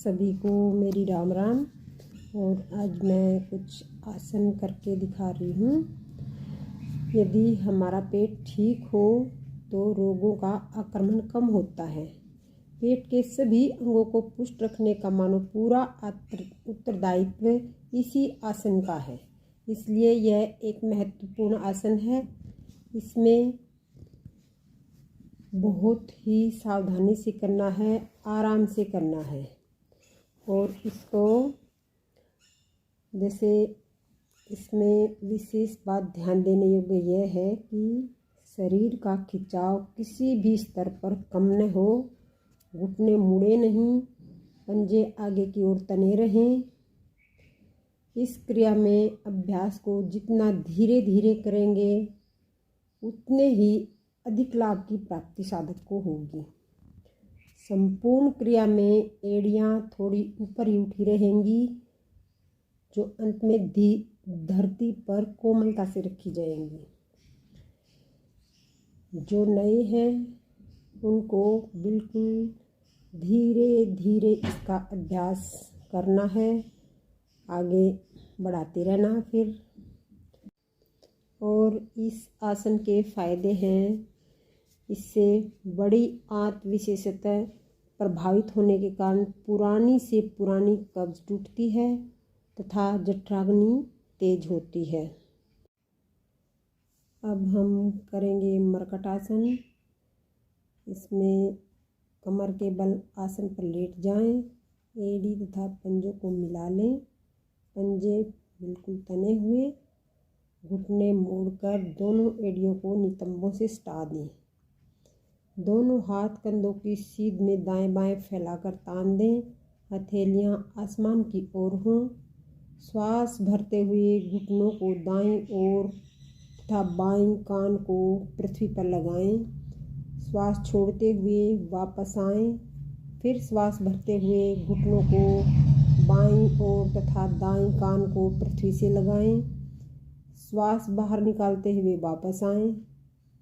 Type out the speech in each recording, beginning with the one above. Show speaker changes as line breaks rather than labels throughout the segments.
सभी को मेरी राम राम। और आज मैं कुछ आसन करके दिखा रही हूँ। यदि हमारा पेट ठीक हो तो रोगों का आक्रमण कम होता है। पेट के सभी अंगों को पुष्ट रखने का मानो पूरा उत्तरदायित्व इसी आसन का है, इसलिए यह एक महत्वपूर्ण आसन है। इसमें बहुत ही सावधानी से करना है, आराम से करना है। और इसको जैसे इसमें विशेष बात ध्यान देने योग्य यह है कि शरीर का खिंचाव किसी भी स्तर पर कम न हो, घुटने मुड़े नहीं, पंजे आगे की ओर तने रहें। इस क्रिया में अभ्यास को जितना धीरे धीरे करेंगे उतने ही अधिक लाभ की प्राप्ति साधक को होगी। संपूर्ण क्रिया में एड़ियाँ थोड़ी ऊपर ही उठी रहेंगी, जो अंत में धरती पर कोमलता से रखी जाएंगी। जो नए हैं उनको बिल्कुल धीरे धीरे इसका अभ्यास करना है, आगे बढ़ाते रहना फिर। और इस आसन के फायदे हैं, इससे बड़ी आंत विशेषतः प्रभावित होने के कारण पुरानी से पुरानी कब्ज टूटती है तथा जठराग्नि तेज होती है। अब हम करेंगे मरकट आसन। इसमें कमर के बल आसन पर लेट जाएं, एड़ी तथा पंजों को मिला लें, पंजे बिल्कुल तने हुए, घुटने मोड़कर दोनों एड़ियों को नितंबों से सटा दें। दोनों हाथ कंधों की सीध में दाएं बाएं फैलाकर तान दें, हथेलियां आसमान की ओर हों। श्वास भरते हुए घुटनों को दाईं ओर तथा बाईं कान को पृथ्वी पर लगाएं। श्वास छोड़ते हुए वापस आएं, फिर श्वास भरते हुए घुटनों को बाईं ओर तथा दाईं कान को पृथ्वी से लगाएं। श्वास बाहर निकालते हुए वापस आएं।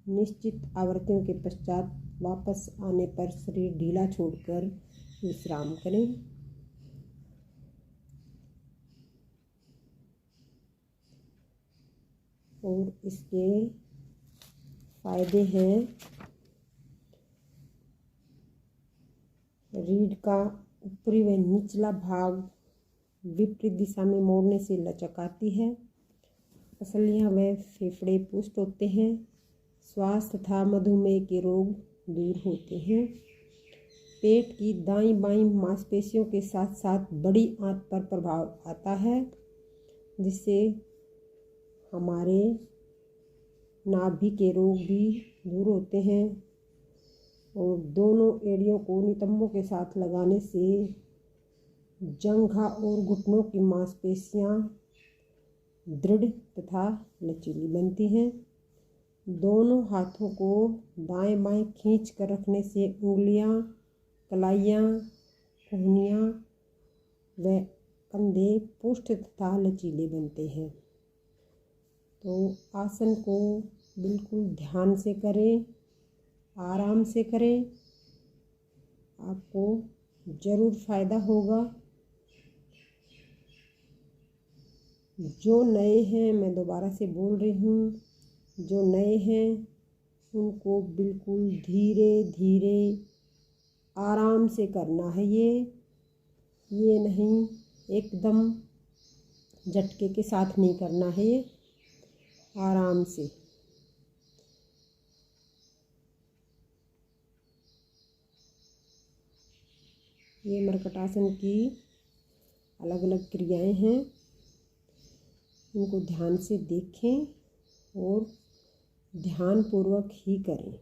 निश्चित आवृत्तियों के पश्चात वापस आने पर शरीर ढीला छोड़कर विश्राम करें। और इसके फायदे हैं, रीढ़ का ऊपरी व निचला भाग विपरीत दिशा में मोड़ने से लचक आती है। पसलियाँ व फेफड़े पुष्ट होते हैं। श्वास तथा मधुमेह के रोग दूर होते हैं। पेट की दाईं बाईं मांसपेशियों के साथ साथ बड़ी आंत पर प्रभाव आता है, जिससे हमारे नाभि के रोग भी दूर होते हैं। और दोनों एड़ियों को नितंबों के साथ लगाने से जंघा और घुटनों की मांसपेशियां दृढ़ तथा लचीली बनती हैं। दोनों हाथों को दाएं बाएं खींच कर रखने से उंगलियां, कलाइयां, कोहनियां व कंधे पुष्ट तथा लचीले बनते हैं। तो आसन को बिल्कुल ध्यान से करें, आराम से करें, आपको ज़रूर फ़ायदा होगा। जो नए हैं, मैं दोबारा से बोल रही हूँ, जो नए हैं उनको बिल्कुल धीरे धीरे आराम से करना है। ये नहीं एकदम झटके के साथ नहीं करना है, ये आराम से। ये मरकट आसन की अलग अलग क्रियाएं हैं, इनको ध्यान से देखें और ध्यानपूर्वक ही करें।